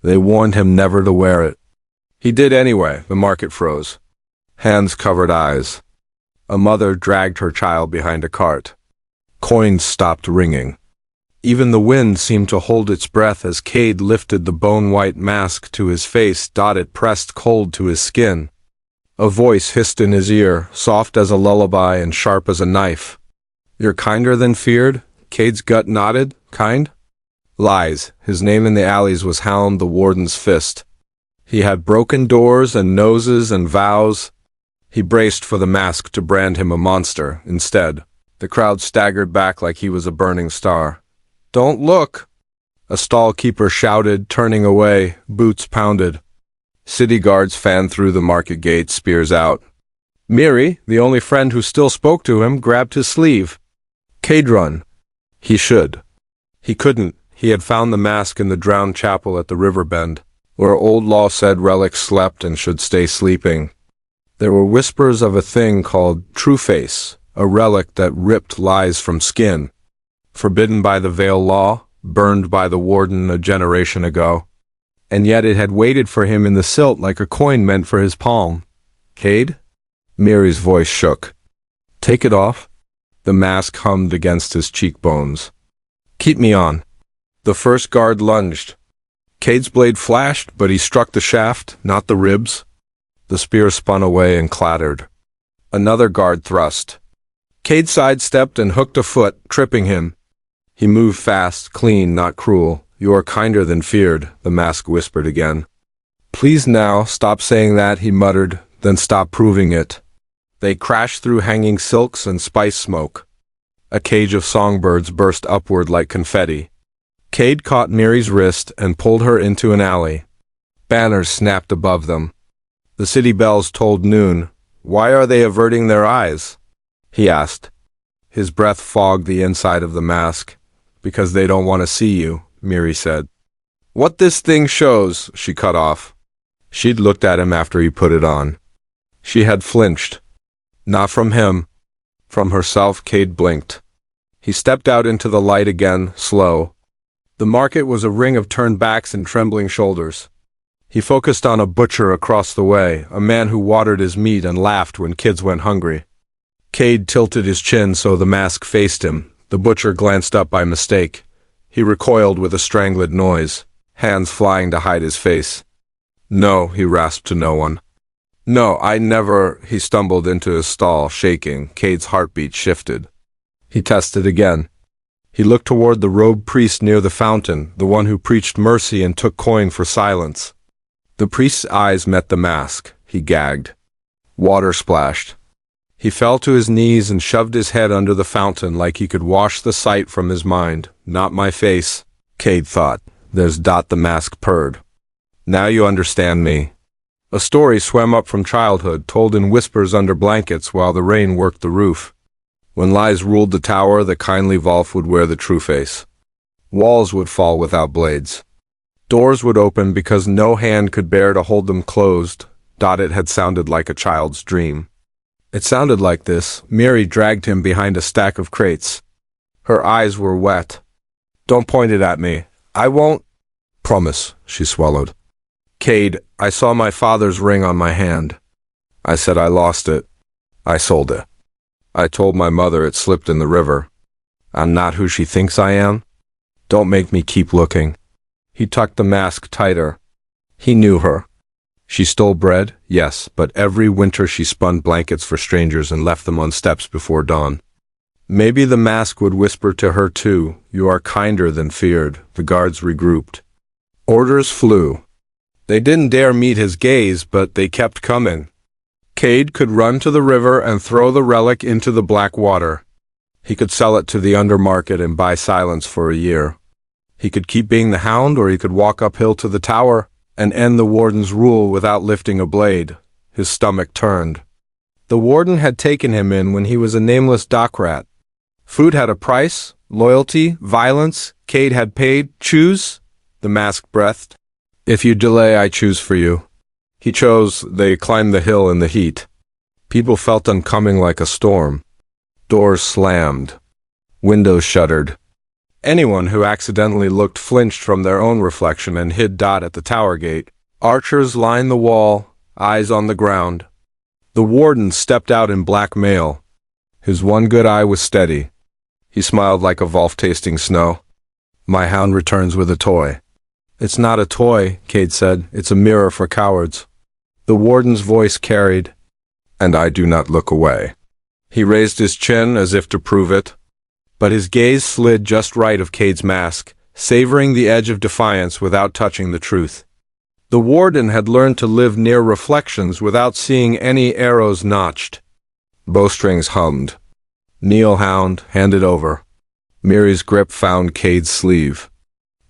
They warned him never to wear it. He did anyway. The market froze. Hands covered eyes. A mother dragged her child behind a cart. Coins stopped ringing. Even the wind seemed to hold its breath as Cade lifted the bone-white mask to his face. It pressed cold to his skin. A voice hissed in his ear, soft as a lullaby and sharp as a knife. "You're kinder than feared?" Cade's gut nodded. "Kind?" Lies. His name in the alleys was Hound the Warden's fist. He had broken doors and noses and vows. He braced for the mask to brand him a monster. Instead, the crowd staggered back like he was a burning star. "Don't look!" A stall keeper shouted, turning away. Boots pounded. City guards fanned through the market gate, spears out. Miri, the only friend who still spoke to him, grabbed his sleeve. "Cade, run." He should. He couldn't. He had found the mask in the drowned chapel at the river bend, where old law said relics slept and should stay sleeping. There were whispers of a thing called Truest, a relic that ripped lies from skin. Forbidden by the Veil law, burned by the warden a generation ago. And yet it had waited for him in the silt like a coin meant for his palm. "Cade?" Miri's voice shook. "Take it off." The mask hummed against his cheekbones. "Keep me on." The first guard lunged. Cade's blade flashed, but he struck the shaft, not the ribs. The spear spun away and clattered. Another guard thrust. Cade sidestepped and hooked a foot, tripping him. He moved fast, clean, not cruel. "You are kinder than feared," the mask whispered again. "Please now, stop saying that," he muttered, "then stop proving it." They crashed through hanging silks and spice smoke. A cage of songbirds burst upward like confetti. Cade caught Miri's wrist and pulled her into an alley. Banners snapped above them. The city bells tolled noon. "Why are they averting their eyes?" he asked. His breath fogged the inside of the mask. "Because they don't want to see you," Miri said. "What this thing shows," she cut off. She'd looked at him after he put it on. She had flinched. Not from him. From herself. Cade blinked. He stepped out into the light again, slow. The market was a ring of turned backs and trembling shoulders. He focused on a butcher across the way, a man who watered his meat and laughed when kids went hungry. Cade tilted his chin so the mask faced him. The butcher glanced up by mistake. He recoiled with a strangled noise, hands flying to hide his face. "No," he rasped to no one. "No, I never—" He stumbled into his stall, shaking. Cade's heartbeat shifted. He tested again. He looked toward the robed priest near the fountain, the one who preached mercy and took coin for silence. The priest's eyes met the mask. He gagged. Water splashed. He fell to his knees and shoved his head under the fountain like he could wash the sight from his mind. "Not my face," Cade thought. "There's Dot." The mask purred. "Now you understand me." A story swam up from childhood, told in whispers under blankets while the rain worked the roof. When lies ruled the tower, the kindly Volf would wear the true face. Walls would fall without blades. Doors would open because no hand could bear to hold them closed. It had sounded like a child's dream. It sounded like this. Miri dragged him behind a stack of crates. Her eyes were wet. "Don't point it at me. I won't." "Promise," she swallowed. "Cade, I saw my father's ring on my hand. I said I lost it. I sold it. I told my mother it slipped in the river. I'm not who she thinks I am. Don't make me keep looking." He tucked the mask tighter. He knew her. She stole bread, yes, but every winter she spun blankets for strangers and left them on steps before dawn. Maybe the mask would whisper to her too. "You are kinder than feared." The guards regrouped. Orders flew. They didn't dare meet his gaze, but they kept coming. Cade could run to the river and throw the relic into the black water. He could sell it to the undermarket and buy silence for a year. He could keep being the Hound, or he could walk uphill to the tower and end the warden's rule without lifting a blade. His stomach turned. The warden had taken him in when he was a nameless dock rat. Food had a price, loyalty, violence. Cade had paid. "Choose?" The mask breathed. "If you delay, I choose for you." He chose. They climbed the hill in the heat. People felt them coming like a storm. Doors slammed. Windows shuttered. Anyone who accidentally looked flinched from their own reflection and hid at the tower gate. Archers lined the wall, eyes on the ground. The warden stepped out in black mail. His one good eye was steady. He smiled like a Volf tasting snow. My hound returns with a toy. It's not a toy, Cade said. It's a mirror for cowards. The warden's voice carried, and I do not look away. He raised his chin as if to prove it, but his gaze slid just right of Cade's mask, savoring the edge of defiance without touching the truth. The warden had learned to live near reflections without seeing any arrows notched. Bowstrings hummed. Kneel, hound, hand it over. Miri's grip found Cade's sleeve.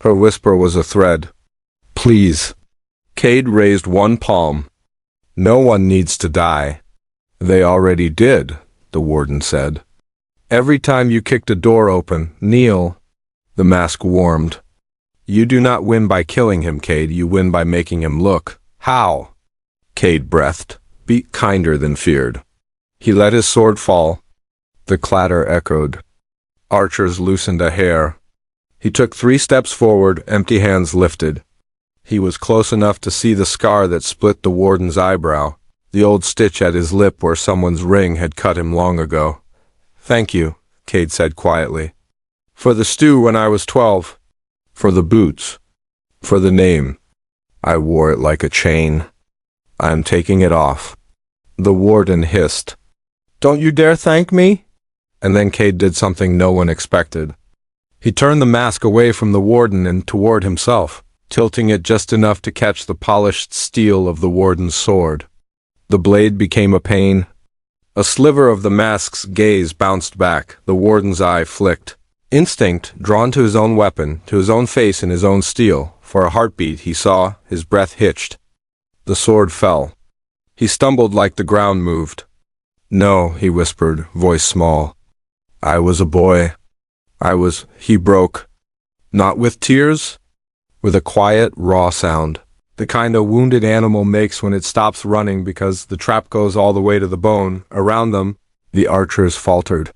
Her whisper was a thread. Please. Cade raised one palm. No one needs to die. They already did, the warden said. Every time you kicked a door open, kneel. The mask warmed. You do not win by killing him, Cade. You win by making him look. How? Cade breathed, beat kinder than feared. He let his sword fall. The clatter echoed. Archers loosened a hair. He took 3 steps forward, empty hands lifted. He was close enough to see the scar that split the warden's eyebrow, the old stitch at his lip where someone's ring had cut him long ago. Thank you, Cade said quietly. For the stew when I was 12. For the boots. For the name. I wore it like a chain. I am taking it off. The warden hissed. Don't you dare thank me? And then Cade did something no one expected. He turned the mask away from the warden and toward himself, tilting it just enough to catch the polished steel of the warden's sword. The blade became a pain. A sliver of the mask's gaze bounced back. The warden's eye flicked. Instinct, drawn to his own weapon, to his own face and his own steel. For a heartbeat he saw, his breath hitched. The sword fell. He stumbled like the ground moved. No, he whispered, voice small. I was a boy. He broke. Not with tears, with a quiet, raw sound. The kind a wounded animal makes when it stops running because the trap goes all the way to the bone. Around them, the archers faltered.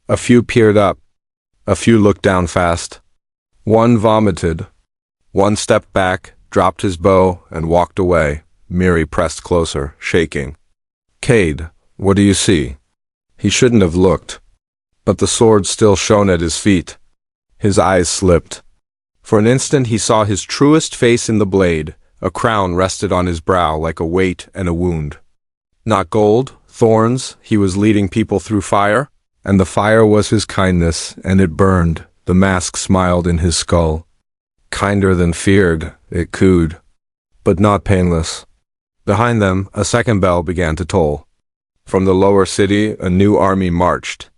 A few peered up. A few looked down fast. One vomited. One stepped back, dropped his bow, and walked away. Miri pressed closer, shaking. Cade, what do you see? He shouldn't have looked. But the sword still shone at his feet. His eyes slipped. For an instant he saw his truest face in the blade. A crown rested on his brow like a weight and a wound. Not gold, thorns, he was leading people through fire, and the fire was his kindness, and it burned. The mask smiled in his skull. Kinder than feared, it cooed, but not painless. Behind them, a second bell began to toll. From the lower city, a new army marched.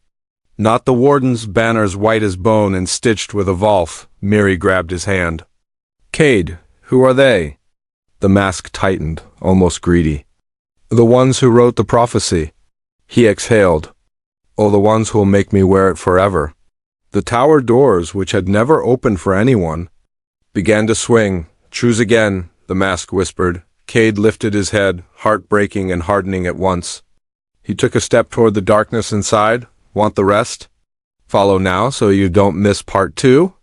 Not the warden's banners white as bone and stitched with a Volf. Miri grabbed his hand. Cade, who are they? The mask tightened, almost greedy. The ones who wrote the prophecy. He exhaled. Oh, the ones who'll make me wear it forever. The tower doors, which had never opened for anyone, began to swing. Choose again, the mask whispered. Cade lifted his head, heart breaking and hardening at once. He took a step toward the darkness inside. Want the rest? Follow now so you don't miss part 2?